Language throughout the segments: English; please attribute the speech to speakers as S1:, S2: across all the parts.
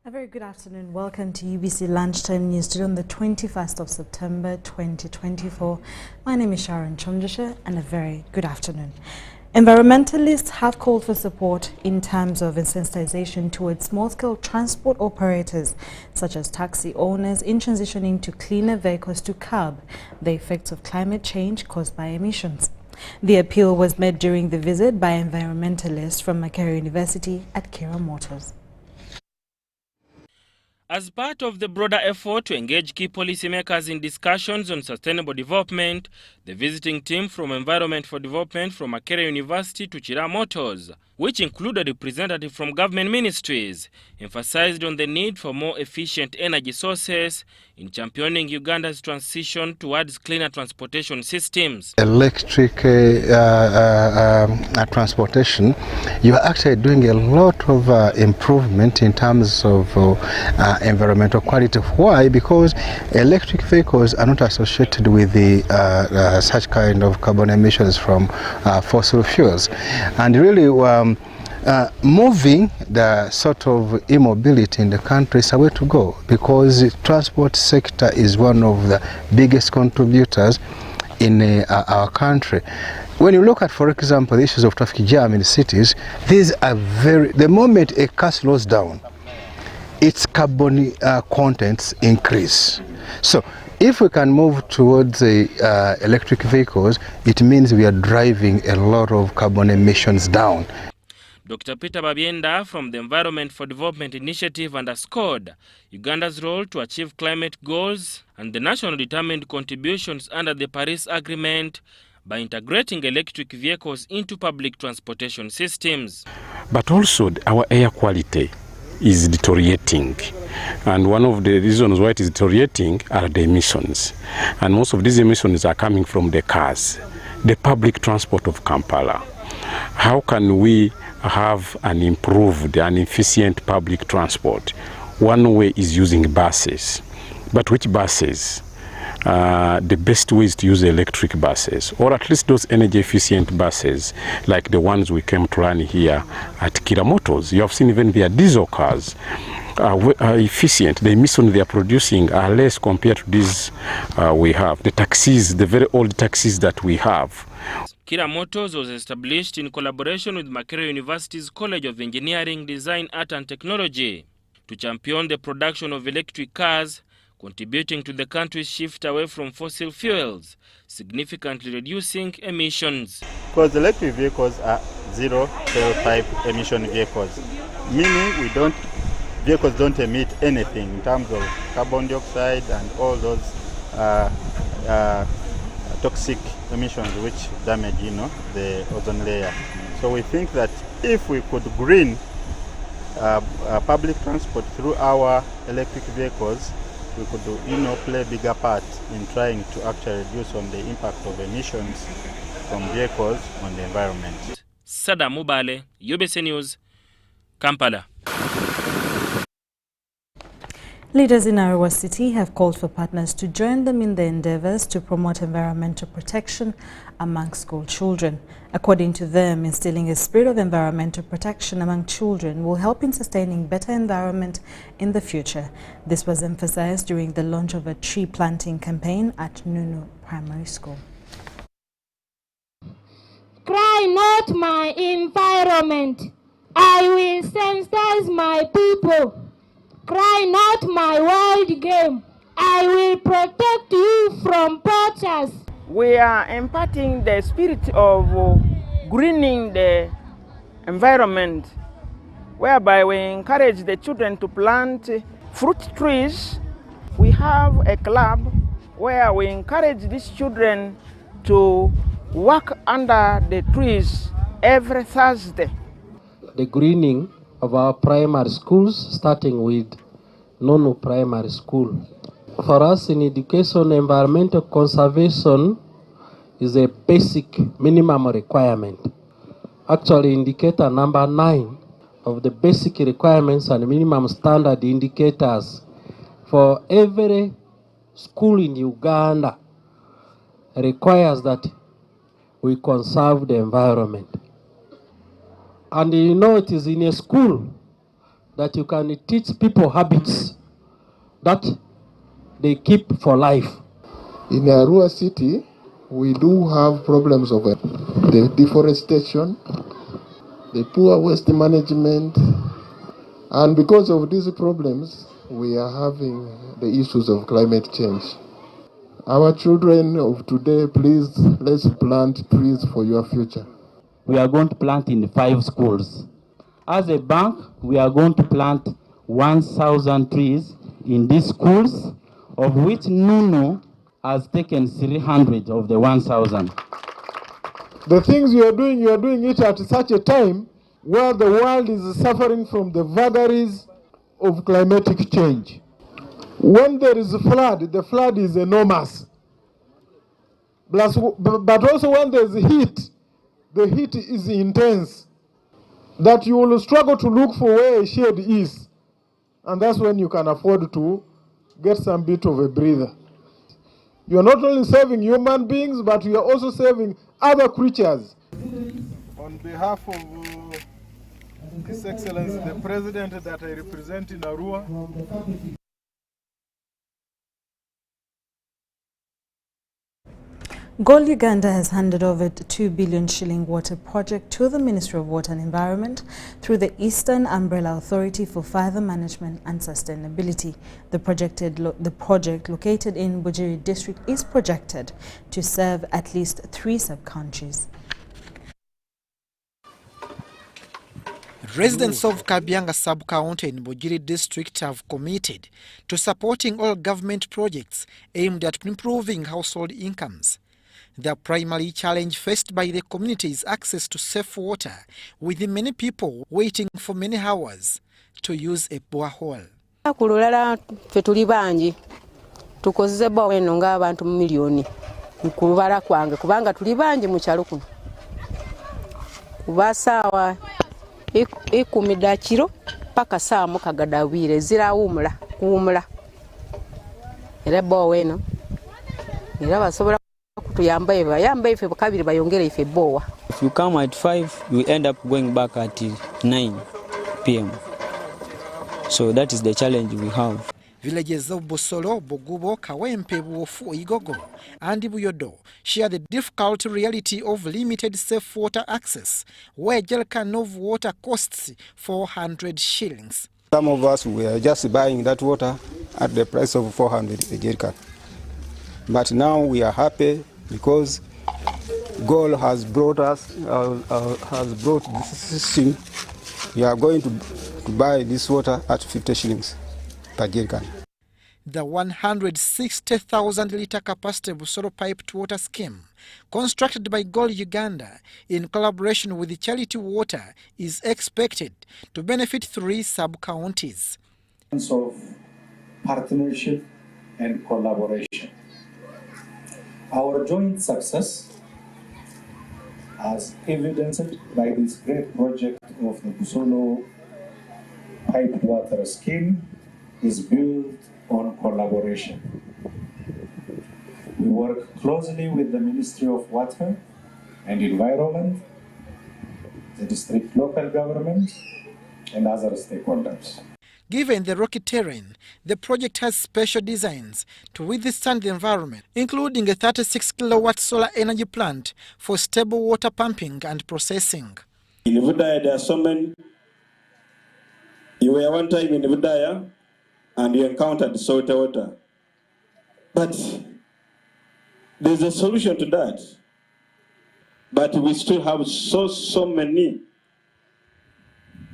S1: A very good afternoon. Welcome to UBC Lunchtime News today on the 21st of September 2024. My name is Sharon Kyomugisha and a very good afternoon. Environmentalists have called for support in terms of sensitization towards small-scale transport operators such as taxi owners in transitioning to cleaner vehicles to curb the effects of climate change caused by emissions. The appeal was made during the visit by environmentalists from Makerere University at Kira Motors.
S2: As part of the broader effort to engage key policymakers in discussions on sustainable development, the visiting team from Environment for Development from Makerere University to Kira Motors, which included representatives from government ministries, emphasized on the need for more efficient energy sources in championing Uganda's transition towards cleaner transportation systems.
S3: Electric transportation, you are actually doing a lot of improvement in terms of environmental quality. Why? Because electric vehicles are not associated with the such kind of carbon emissions from fossil fuels, and really moving the sort of immobility in the country is a way to go, because the transport sector is one of the biggest contributors in our country. When you look at, for example, the issues of traffic jam in the cities, these are the moment a car slows down, its carbon contents increase. So if we can move towards the electric vehicles, it means we are driving a lot of carbon emissions down.
S2: Dr. Peter Babyenda from the Environment for Development Initiative underscored Uganda's role to achieve climate goals and the national determined contributions under the Paris Agreement by integrating electric vehicles into public transportation systems.
S4: But also our air quality is deteriorating, and one of the reasons why it is deteriorating are the emissions, and most of these emissions are coming from the cars, the public transport of Kampala. How can we have an improved and efficient public transport? One way is using buses, but which buses? The best way is to use electric buses, or at least those energy efficient buses like the ones we came to run here at Kira Motors. You have seen even their diesel cars are efficient. The emissions they are producing are less compared to these we have. The taxis, the very old taxis that we have.
S2: Kira Motors was established in collaboration with Makerere University's College of Engineering, Design, Art and Technology to champion the production of electric cars, contributing to the country's shift away from fossil fuels, significantly reducing emissions.
S5: Because electric vehicles are zero tailpipe emission vehicles, meaning vehicles don't emit anything in terms of carbon dioxide and all those toxic emissions which damage, the ozone layer. So we think that if we could green public transport through our electric vehicles, we could play a bigger part in trying to actually reduce on the impact of emissions from vehicles on the environment.
S2: Sada Mubale, UBC News, Kampala.
S1: Leaders in Arua City have called for partners to join them in their endeavors to promote environmental protection among school children. According to them, instilling a spirit of environmental protection among children will help in sustaining better environment in the future. This was emphasized during the launch of a tree planting campaign at Nunu Primary School.
S6: Cry not my environment, I will sensitize my people. Cry not my wild game, I will protect you from poachers.
S7: We are imparting the spirit of greening the environment, whereby we encourage the children to plant fruit trees. We have a club where we encourage these children to work under the trees every Thursday.
S8: The greening of our primary schools, starting with Nunu Primary School. For us in education, environmental conservation is a basic minimum requirement. Actually, indicator number 9 of the basic requirements and minimum standard indicators for every school in Uganda requires that we conserve the environment. And it is in a school that you can teach people habits that they keep for life.
S9: In Arua city, we do have problems of the deforestation, the poor waste management, and because of these problems, we are having the issues of climate change. Our children of today, please, let's plant trees for your future.
S10: We are going to plant in 5 schools. As a bank, we are going to plant 1,000 trees in these schools, of which Nunu has taken 300 of the 1,000.
S9: The things you are doing it at such a time where the world is suffering from the vagaries of climatic change. When there is a flood, the flood is enormous. Plus, but also when there is heat, the heat is intense, that you will struggle to look for where a shade is. And that's when you can afford to get some bit of a breather. You are not only saving human beings, but you are also saving other creatures. On behalf of His Excellency the President that I represent in Arua,
S1: World Uganda has handed over the 2 billion shilling water project to the Ministry of Water and Environment through the Eastern Umbrella Authority for Further Management and Sustainability. The project located in Bueri district is projected to serve at least 3 sub-countries.
S11: Residents of Kabyanga sub-county in Bueri district have committed to supporting all government projects aimed at improving household incomes. The primary challenge faced by the community is access to safe water, with many people waiting for many hours to use a borehole.
S12: Kululala fetuli banji tukozeze bawe nonga abantu milioni kulubala kwange kubanga tuli banji mu kyalo kuno kubasawa 10 dakiro paka saa mukagadawire zirawumula kuwumula era bawe no era basobola kutuyamba ife bakabiri bayongere ife bowa.
S13: If you come at 5, you end up going back at 9 p.m. So that is the challenge we have.
S11: Villages of Bosolo, Bogubo, Kawempe, Buofu, Igogo, and Buyodo share the difficult reality of limited safe water access, where a jerrycan of water costs 400 shillings.
S14: Some of us were just buying that water at the price of 400 a jerrycan. But now we are happy because God has brought us, this system. We are going to buy this water at 50 shillings per jerrycan.
S11: The 160,000-litre capacity Busoro piped water scheme, constructed by World Uganda in collaboration with the Charity Water, is expected to benefit 3 sub-counties.
S15: Of partnership and collaboration. Our joint success, as evidenced by this great project of the Busolo piped water scheme, is built on collaboration. We work closely with the Ministry of Water and Environment, the district local government, and other stakeholders.
S11: Given the rocky terrain, the project has special designs to withstand the environment, including a 36-kilowatt solar energy plant for stable water pumping and processing.
S16: In Budaya, there are so many. You were one time in Budaya and you encountered salty water. But there's a solution to that. But we still have so many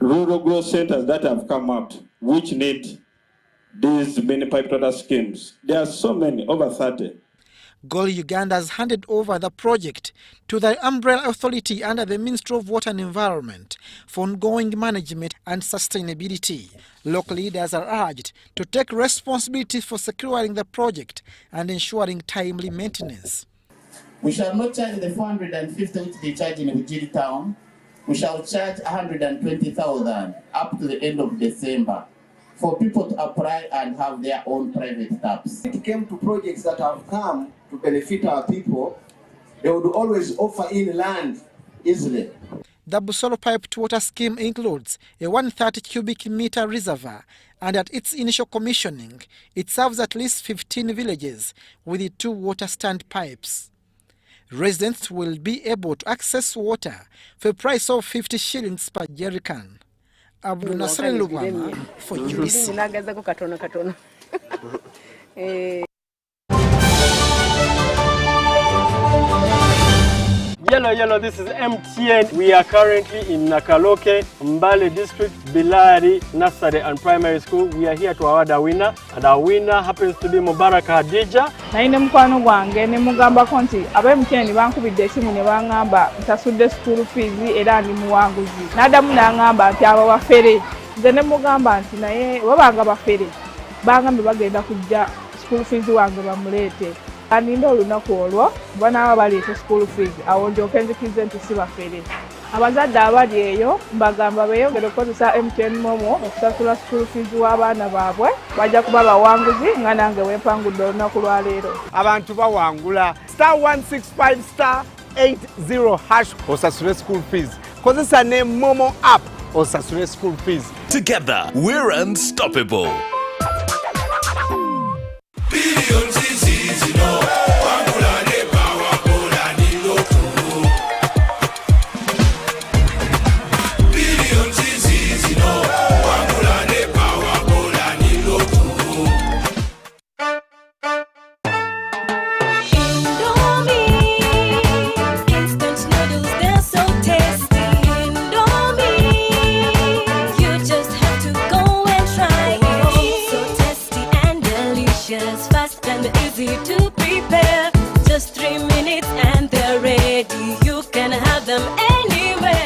S16: rural growth centers that have come out, which need these many piped water schemes. There are so many, over 30.
S11: World Uganda has handed over the project to the Umbrella Authority under the Ministry of Water and Environment for ongoing management and sustainability. Local leaders are urged to take responsibility for securing the project and ensuring timely maintenance.
S17: We shall not charge the 450 which they charge in Bueri town. We shall charge 120,000 up to the end of December for people to apply and have their own private taps.
S18: It came to projects that have come to benefit our people. They would always offer in land easily.
S11: The Busolo piped water scheme includes a 130 cubic meter reservoir, and at its initial commissioning, it serves at least 15 villages with 2 water stand pipes. Residents will be able to access water for a price of 50 shillings per jerrycan. Abdul Nasser Lubama for UBC.
S19: Yellow, this is MTN. We are currently in Nakaloke, Mbale District, Bilari, Nursery and Primary School. We are here to award a winner, and our winner happens to be Mubarak Hadija.
S20: Naine mkwano gwange ne mugamba konti abe MTN bankubidde esimu ne bangamba ntasudde school fees era ndi muwanguzi. Nadamu nangamba nti abo bafere. Nze ne mugamba nti naye babanga bafere. Bangambe bagenda kujja school fees wange bamulete. Aninda olunaku olwo banaaba baleeta school fees awo ndyoke nzikize nti si bafere. Abazadde abali eyo mbagamba beeyongere okukozesa MTN Momo okusasula school fees w'abaana baabwe bajja kuba bawanguzi nga nange weempangudde olunaku lwa leero.
S21: Abantu bawangula *165*80# osasule school fees. Kozesa ne Momo app osasule school fees.
S22: Together we're unstoppable.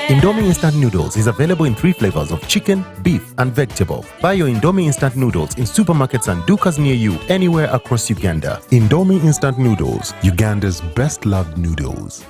S23: Indomie Instant Noodles is available in 3 flavors of chicken, beef, and vegetable. Buy your Indomie Instant Noodles in supermarkets and dukas near you anywhere across Uganda. Indomie Instant Noodles, Uganda's best loved noodles.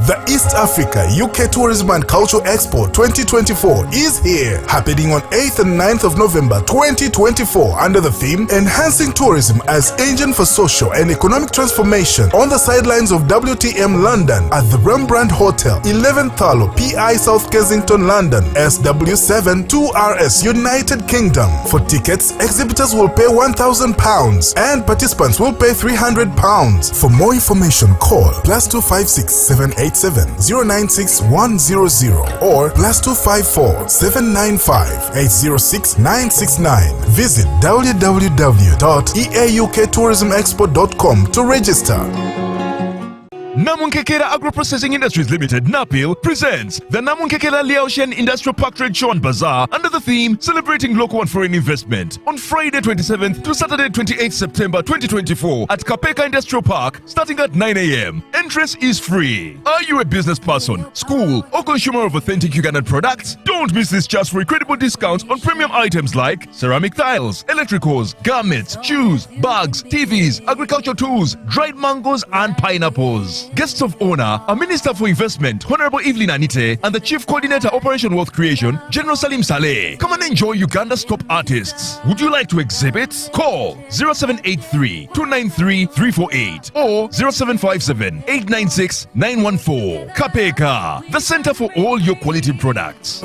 S24: The East Africa UK Tourism and Culture Expo 2024 is here, happening on 8th and 9th of November 2024 under the theme Enhancing Tourism as Engine for Social and Economic Transformation on the sidelines of WTM London at the Rembrandt Hotel, 11th Thalo, PI South Kensington, London, SW7 2RS, United Kingdom. For tickets, exhibitors will pay £1,000 and participants will pay £300. For more information, call +256 787 096 100 or +254 795 806 969. Visit www.eaukTourismExpo.com to register.
S25: Namunkekera Agro-Processing Industries Limited, NAPIL, presents the Namunkekera Liaoshen Industrial Park Trade Show and Bazaar under the theme Celebrating Local and Foreign Investment on Friday 27th to Saturday 28th September 2024 at Kapeka Industrial Park starting at 9 a.m. Entrance is free. Are you a business person, school, or consumer of authentic Ugandan products? Don't miss this chance for incredible discounts on premium items like ceramic tiles, electricals, garments, shoes, bags, TVs, agricultural tools, dried mangoes, and pineapples. Guests of honor are Minister for Investment, Honorable Evelyn Anite, and the Chief Coordinator Operation Wealth Creation, General Salim Saleh. Come and enjoy Uganda's top artists. Would you like to exhibit? Call 0783 293 348 or 0757 896 914. Kapeka, the center for all your quality products.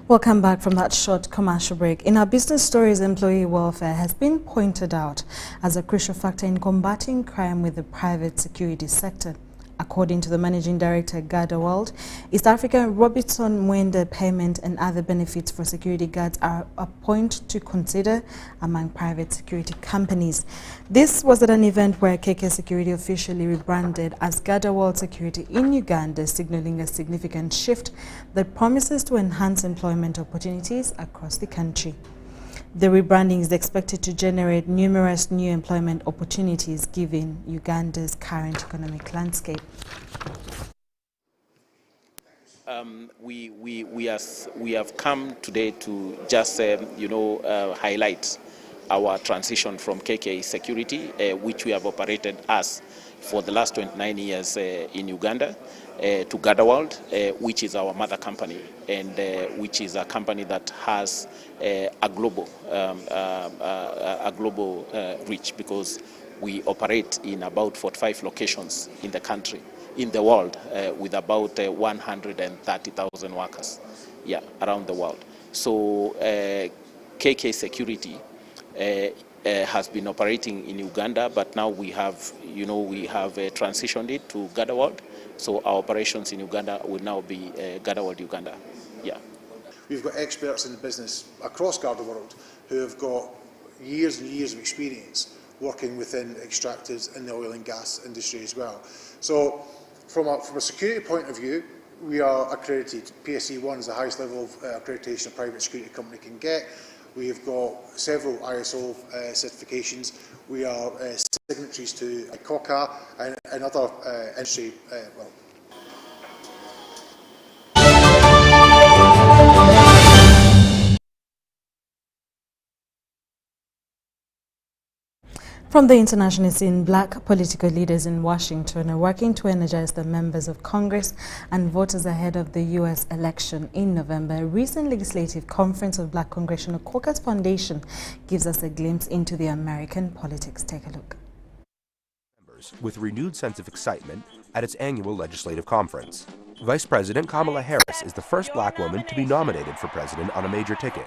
S1: Welcome back from that short commercial break. In our business stories, employee welfare has been pointed out as a crucial factor in combating crime with the private security sector. According to the Managing Director, Garda World, East African Robertson Mwende payment and other benefits for security guards are a point to consider among private security companies. This was at an event where KK Security officially rebranded as Garda World Security in Uganda, signaling a significant shift that promises to enhance employment opportunities across the country. The rebranding is expected to generate numerous new employment opportunities given Uganda's current economic landscape.
S26: We have come today to just highlight our transition from KK Security, which we have operated as for the last 29 years in Uganda to Gadaworld, which is our mother company, and which is a company that has a global reach, because we operate in about 45 locations in the country, in the world, with about 130,000 workers, around the world. So KK Security has been operating in Uganda, but now we have, transitioned it to Gadaworld. So our operations in Uganda will now be Gadaworld Uganda.
S2: We've got experts in the business across Gadaworld who have got years and years of experience working within extractives in the oil and gas industry as well. So from a security point of view, we are accredited. PSE1 is the highest level of accreditation a private security company can get. We have got several ISO certifications. We are signatories to Caucus and other industry.
S1: From the international scene, black political leaders in Washington are working to energize the members of Congress and voters ahead of the U.S. election in November. A recent legislative conference of Black Congressional Caucus Foundation gives us a glimpse into the American politics. Take a look.
S3: With renewed sense of excitement at its annual legislative conference. Vice President Kamala Harris is the first black woman to be nominated for president on a major ticket,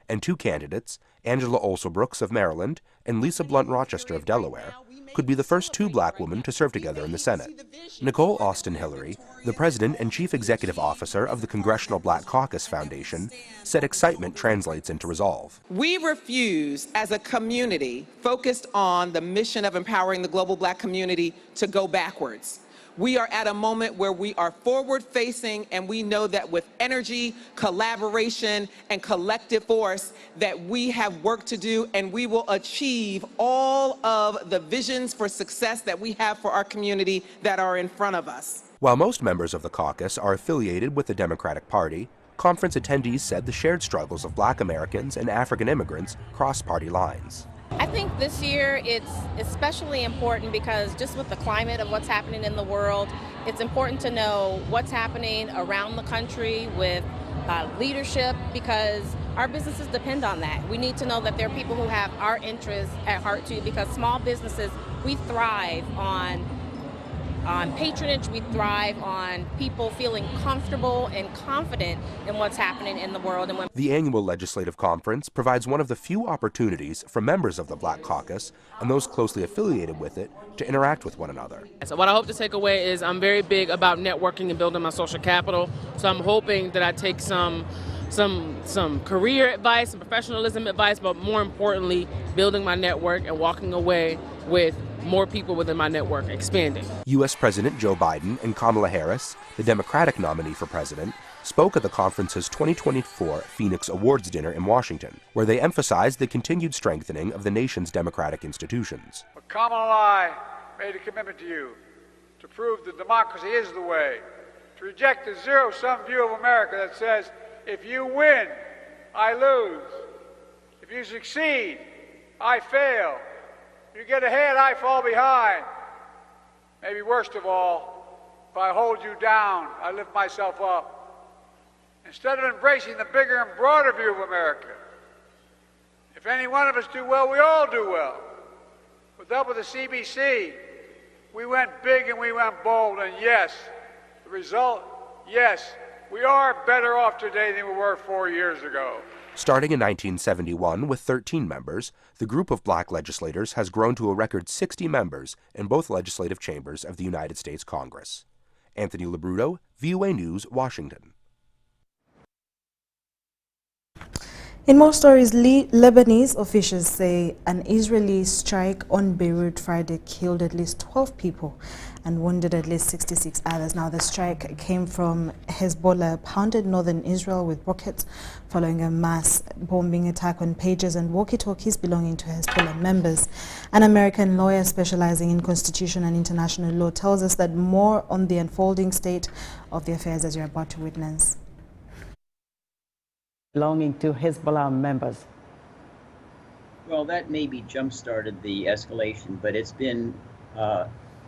S3: and two candidates, Angela Olsobrooks of Maryland and Lisa Blunt Rochester of Delaware, could be the first two black women to serve together in the Senate. Nicole Austin Hillary, the president and chief executive officer of the Congressional Black Caucus Foundation, said excitement translates into resolve.
S4: We refuse, as a community focused on the mission of empowering the global black community, to go backwards. We are at a moment where we are forward-facing, and we know that with energy, collaboration, and collective force that we have work to do, and we will achieve all of the visions for success that we have for our community that are in front of us.
S3: While most members of the caucus are affiliated with the Democratic Party, conference attendees said the shared struggles of black Americans and African immigrants cross party lines.
S5: I think this year it's especially important because just with the climate of what's happening in the world, it's important to know what's happening around the country with leadership, because our businesses depend on that. We need to know that there are people who have our interests at heart too, because small businesses, we thrive on patronage, we thrive on people feeling comfortable and confident in what's happening in the world. And
S3: the annual legislative conference provides one of the few opportunities for members of the Black Caucus and those closely affiliated with it to interact with one another.
S6: So what I hope to take away is I'm very big about networking and building my social capital. So I'm hoping that I take some career advice, some professionalism advice, but more importantly, building my network and walking away with more people within my network expanding. U.S.
S3: President Joe Biden and Kamala Harris, the Democratic nominee for president, spoke at the conference's 2024 Phoenix Awards dinner in Washington, where they emphasized the continued strengthening of the nation's democratic institutions.
S7: But Kamala and I made a commitment to you to prove that democracy is the way, to reject the zero-sum view of America that says, if you win, I lose. If you succeed, I fail. You get ahead, I fall behind. Maybe worst of all, if I hold you down, I lift myself up. Instead of embracing the bigger and broader view of America, if any one of us do well, we all do well. With help of the CBC, we went big and we went bold, and yes, the result, yes, we are better off today than we were 4 years ago.
S3: Starting in 1971 with 13 members, the group of black legislators has grown to a record 60 members in both legislative chambers of the United States Congress. Anthony Labruto, VOA News, Washington.
S1: In more stories, Lebanese officials say an Israeli strike on Beirut Friday killed at least 12 people and wounded at least 66 others. Now, the strike came from Hezbollah, pounded northern Israel with rockets following a mass bombing attack on pages and walkie-talkies belonging to Hezbollah members. An American lawyer specializing in constitutional and international law tells us that more on the unfolding state of the affairs as you're about to witness.
S27: Belonging to Hezbollah members.
S28: Well, that maybe jump-started the escalation, but it's been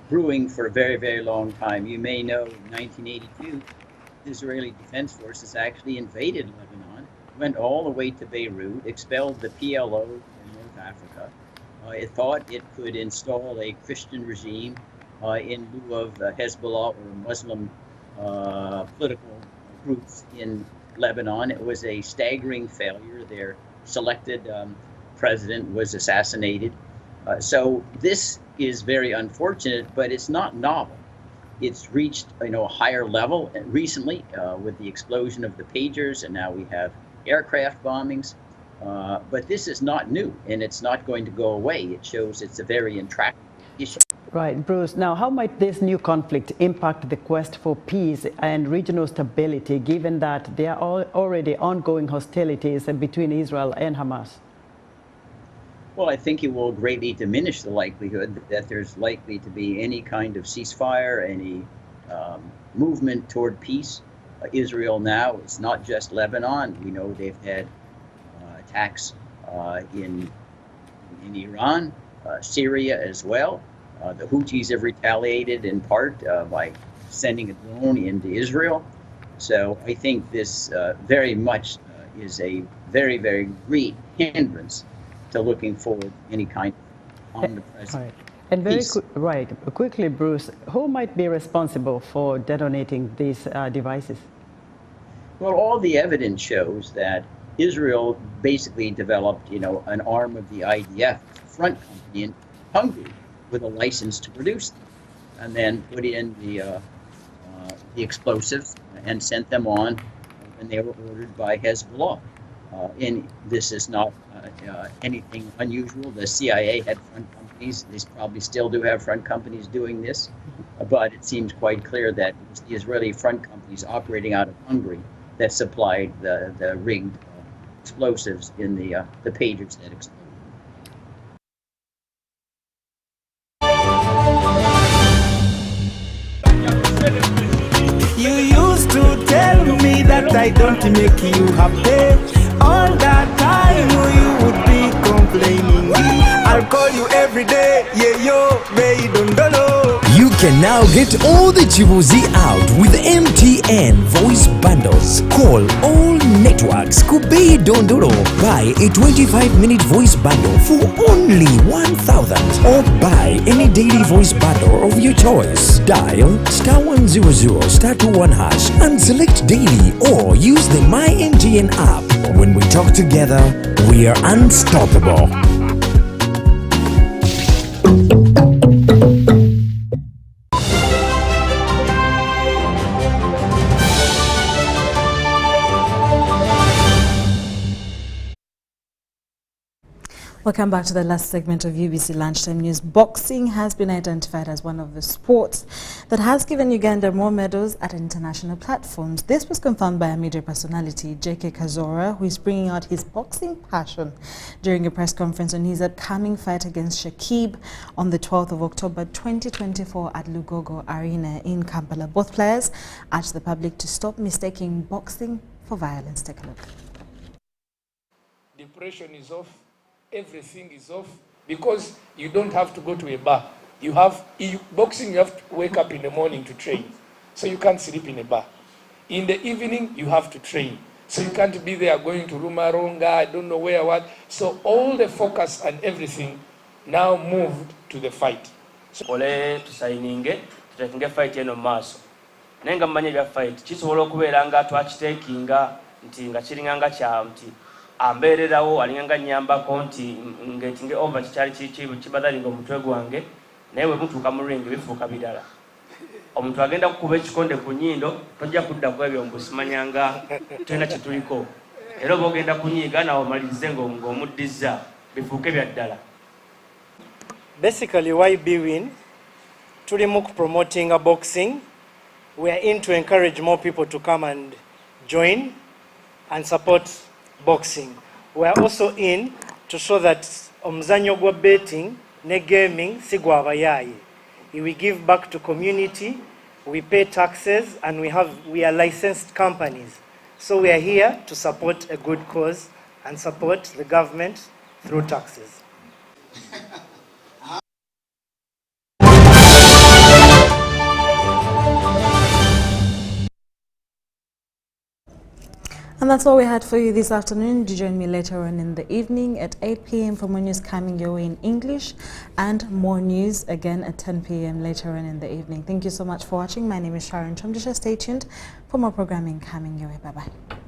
S8: brewing for a very, very long time. You may know in 1982, the Israeli Defense Forces actually invaded Lebanon, went all the way to Beirut, expelled the PLO in North Africa. It thought it could install a Christian regime in lieu of Hezbollah or Muslim political groups in Lebanon. It was a staggering failure. Their selected president was assassinated. So this is very unfortunate, but it's not novel. It's reached a higher level recently with the explosion of the pagers, and now we have aircraft bombings. But this is not new, and it's not going to go away. It shows it's a very intractable issue.
S27: Right, Bruce. Now, how might this new conflict impact the quest for peace and regional stability, given that there are already ongoing hostilities between Israel and Hamas?
S8: Well, I think it will greatly diminish the likelihood that there's likely to be any kind of ceasefire, any movement toward peace. Israel now, it's not just Lebanon. We know they've had attacks in Iran, Syria as well. The Houthis have retaliated in part by sending a drone into Israel. So I think this very much is a very, very great hindrance to looking forward any kind of omnipresent
S27: And
S8: peace.
S27: Quickly, Bruce, who might be responsible for detonating these devices?
S8: Well, all the evidence shows that Israel basically developed, an arm of the IDF front company in Hungary with a license to produce them, and then put in the explosives and sent them on when they were ordered by Hezbollah. And this is not anything unusual. The CIA had front companies. They probably still do have front companies doing this, but it seems quite clear that it was the Israeli front companies operating out of Hungary that supplied the rigged explosives in the pagers that exploded.
S9: You used to tell me that I don't make you happy. All that time you would be complaining. I'll call you every day, yeah yo, baby dondolo.
S10: You can now get all the Chibuzi out with MTN voice bundles. Call all networks Kubei Dondoro. Buy a 25-minute voice bundle for only 1,000, or buy any daily voice bundle of your choice. Dial *100 *21# and select daily, or use the My MTN app. When we talk together, we are unstoppable.
S1: Welcome back to the last segment of UBC Lunchtime News. Boxing has been identified as one of the sports that has given Uganda more medals at international platforms. This was confirmed by a media personality, JK Kabaka, who is bringing out his boxing passion during a press conference on his upcoming fight against Shakib on the 12th of October 2024 at Lugogo Arena in Kampala. Both players urged the public to stop mistaking boxing for violence. Take a look.
S12: Depression is off. Everything is off because you don't have to go to a bar. Boxing, you have to wake up in the morning to train. So you can't sleep in a bar. In the evening, you have to train. So you can't be there going to Rumaronga, I don't know where, what. So all the focus and everything now moved to the fight.
S13: Ole tusaininge, tutakinge fight eno maso. Nenga mmanye bya fight. Kisobola okubeera nga twakitekinga nti nga kiringanga kya mti. Ambererawo alinganga nyambako nti ngetinge over kikyali kibadalinga omutwe gwange naye bwe mutuuka mu ring bifuuka birala. Omuntu agenda kukuba ekikonde ku nnyindo tojja kudda ku ebyo mbusimanyanga tulina kye tuliko. Era oba ogenda kunyiiga nawe omalirize ng'omuddiza bifuuke bya ddala.
S14: Basically, why BWIN? Tulimu promoting a boxing. We are in to encourage more people to come and join and support boxing. We are also in to show that omuzanyo gwa betting ne gaming si gwa abayaye. We give back to community, we pay taxes, and we are licensed companies. So we are here to support a good cause and support the government through taxes.
S1: And that's all we had for you this afternoon. Do join me later on in the evening at 8 p.m. for more news coming your way in English, and more news again at 10 p.m. later on in the evening. Thank you so much for watching. My name is Sharon Kyomugisha. Stay tuned for more programming coming your way. Bye-bye.